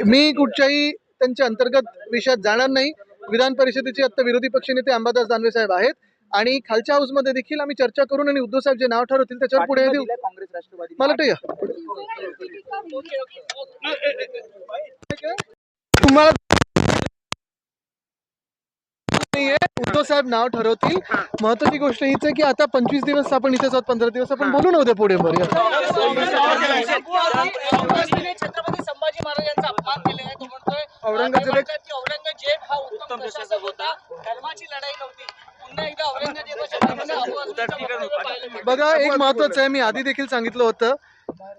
मी कुठच्याही त्यांच्या अंतर्गत विषयात जाणार नाही. विधान परिषदेचे आता विरोधी पक्षनेते अंबादास दानवे साहेब आहेत आणि खालच्या हाऊसमध्ये देखील आम्ही चर्चा करून आणि उद्धव साहेब जे नाव ठरवतील त्याच्यावर पुढे देऊ. काँग्रेस राष्ट्रवादी मला वाटतं तुम्हाला उद्धव साहेब नाव ठरवतील. महत्वाची गोष्ट हीच आहे की आता 25 दिवस आपण इथेच आहोत, 15 दिवस आपण बोलू नव्हते पुढे बरं. छत्रपती संभाजी महाराजांचा अपमान केलेला आहे. तो म्हणतोय औरंगजेब हा उत्तम प्रशासक होता, धर्माची लढाई नव्हती. पुन्हा एकदा औरंगजेबाच्या बघा, एक महत्वाचं आहे, मी आधी देखील सांगितलं होतं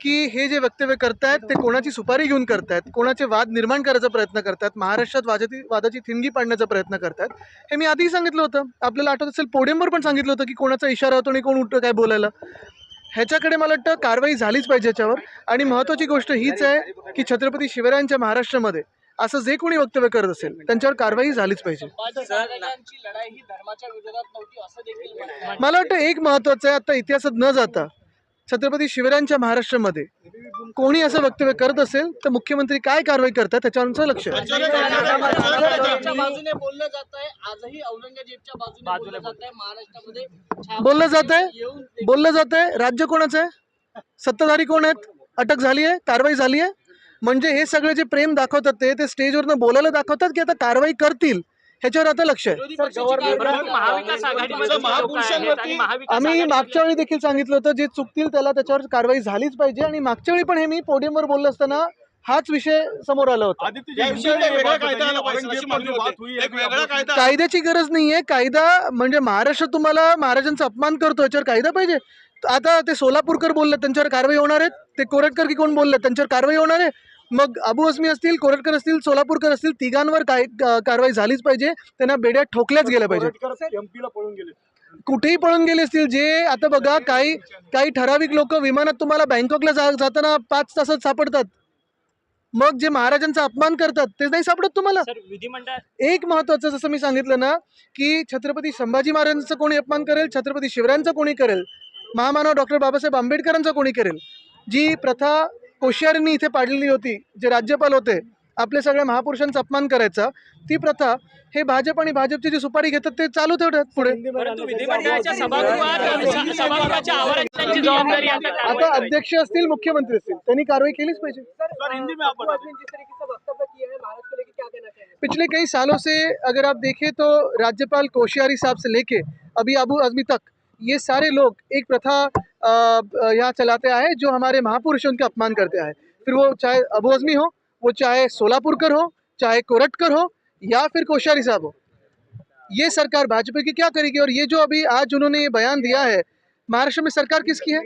की हे जे वक्तव्य करतायत ते कोणाची सुपारी घेऊन करतायत, कोणाचे वाद निर्माण करायचा प्रयत्न करतात, महाराष्ट्रात वादाची थिणगी पाडण्याचा प्रयत्न करतात. हे मी आधीही सांगितलं होतं. आपल्याला आठवत असेल पोडियमवर पण सांगितलं होतं की कोणाचा इशारा होतो आणि कोण उठतं काय बोलायला. ह्याच्याकडे मला वाटतं कारवाई झालीच पाहिजे याच्यावर. आणि महत्त्वाची गोष्ट हीच आहे की छत्रपती शिवरायांच्या महाराष्ट्रामध्ये असं जे कोणी वक्तव्य करत असेल त्यांच्यावर कारवाई झालीच पाहिजे. मला वाटतं एक महत्त्वाचं आहे, आता इतिहासात न जाता छत्रपती शिवरायांच्या महाराष्ट्रामध्ये कोणी असं वक्तव्य करत असेल तर मुख्यमंत्री काय कारवाई करतात त्याच्यावरचं लक्ष आहे. बोललं जात आहे. राज्य कोणाचं आहे, सत्ताधारी कोण आहेत, अटक झाली आहे, कारवाई झाली आहे. म्हणजे हे सगळे जे प्रेम दाखवतात ते स्टेजवरनं बोलायला दाखवतात की आता कारवाई करतील, ह्याच्यावर आता लक्ष आहे. आम्ही मागच्या वेळी देखील सांगितलं होतं जे चुकतील त्याला त्याच्यावर कारवाई झालीच पाहिजे. आणि मागच्या वेळी पण हे मी पोडियमवर बोललो असताना हाच विषय समोर आला होता. कायद्याची गरज नाहीये. कायदा म्हणजे महाराष्ट्र तुम्हाला महाराजांचा अपमान करतो याच्यावर कायदा पाहिजे. आता ते सोलापूरकर बोलले त्यांच्यावर कारवाई होणार आहे, ते कोरटकर की कोण बोलले त्यांच्यावर कारवाई होणार आहे. मग अबू अस्मी असतील, कोरटकर असतील, सोलापूरकर असतील, तिघांवर कारवाई झालीच पाहिजे. त्यांना बेड्यात ठोकल्याच गेल्या पाहिजे. कुठेही पळून गेले असतील जे. आता बघा, काही ठराविक लोक विमानात तुम्हाला बँकॉकला जाताना 5 तासात सापडतात. मग जे महाराजांचा अपमान करतात ते नाही सापडत तुम्हाला. एक महत्वाचं जसं मी सांगितलं ना की छत्रपती संभाजी महाराजांचा कोणी अपमान करेल, छत्रपती शिवरायांचा कोणी करेल, महामानव डॉक्टर बाबासाहेब आंबेडकरांचा कोणी करेल, जी प्रथा कोश्यारींनी इथे पाडलेली होती, जे राज्यपाल होते आपल्या सगळ्या महापुरुषांचा अपमान करायचा, ती प्रथा हे भाजप आणि भाजपची जी सुपारी घेतात ते चालू ठेवतात पुढे. आता अध्यक्ष असतील, मुख्यमंत्री असतील, त्यांनी कारवाई केलीच पाहिजे. पिछले कई सालों से अगर आप देखें तो राज्यपाल कोश्यारी साहब से लेके अभी अबू आजमी तक ये सारे लोग एक प्रथा यहाँ चलाते आए जो हमारे महापुरुष उनका अपमान करते आए. फिर वो चाहे अबू आजमी हो, वो चाहे सोलापुरकर हो, चाहे कोरटकर हो या फिर कोश्यारी साहब हो. ये सरकार भाजपा की क्या करेगी. और ये जो अभी आज उन्होंने ये बयान दिया है, महाराष्ट्र में सरकार किसकी है,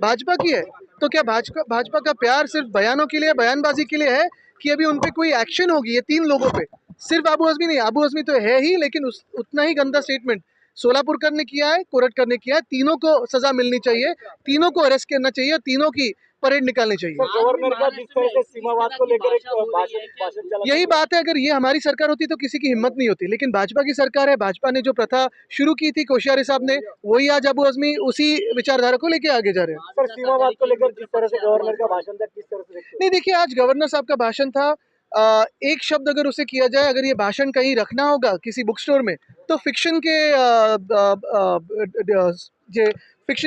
भाजपा की है. तो क्या भाजपा का प्यार सिर्फ बयानों के लिए, बयानबाजी के लिए है कि अभी उन पे कोई एक्शन होगी. ये 3 लोगों पे, सिर्फ अबू आजमी नहीं, अबू आजमी तो है ही लेकिन उतना ही गंदा स्टेटमेंट सोलापुरकर ने किया है, कोरटकर ने किया है. तीनों को सजा मिलनी चाहिए, तीनों को अरेस्ट करना चाहिए, तीनों की परेड निकालनी चाहिए. गवर्नर का जिस तरह से सीमावाद को लेकर एक भाषण चला, यही बात है. अगर ये हमारी सरकार होती तो किसी की हिम्मत नहीं होती, लेकिन भाजपा की सरकार है. भाजपा ने जो प्रथा शुरू की थी कोश्यारी साहब ने, वही आज अबू आजमी उसी विचारधारा को लेके आगे जा रहे हैं. सर सीमावाद को लेकर जिस तरह से गवर्नर का भाषण था, किस तरह से नहीं, देखिए आज गवर्नर साहब का भाषण था. एक शब्द अगर उसे किया जाए, अगर ये भाषण कहीं रखना होगा किसी बुक स्टोर में तो फिक्शन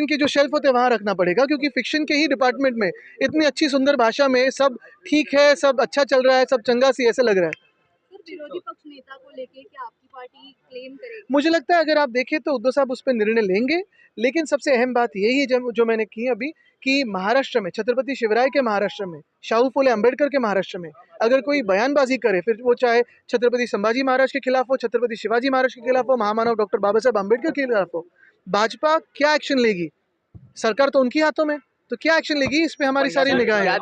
के जो शेल्फ होते हैं वहाँ रखना पड़ेगा, क्योंकि फिक्शन के ही डिपार्टमेंट में इतनी अच्छी सुंदर भाषा में सब ठीक है, सब अच्छा चल रहा है, सब चंगा सी ऐसे लग रहा है. विरोधी पक्ष नेता को लेके क्या आपकी पार्टी क्लेम करेगी? मुझे लगता है अगर आप देखें तो उद्धव साहब उस पर निर्णय लेंगे. लेकिन सबसे अहम बात यही है जो मैंने की अभी कि महाराष्ट्र में, छत्रपति शिवराय के महाराष्ट्र में, शाहू फुले अम्बेडकर के महाराष्ट्र में अगर कोई बयानबाजी करे, फिर वो चाहे छत्रपति संभाजी महाराज के खिलाफ हो, छत्रपति शिवाजी महाराज के खिलाफ हो, महामानव डॉक्टर बाबा साहेब आम्बेडकर के खिलाफ हो, भाजपा क्या एक्शन लेगी. सरकार तो उनकी हाथों में, तो क्या एक्शन लेगी इस पे हमारी सारी निगाहें हैं.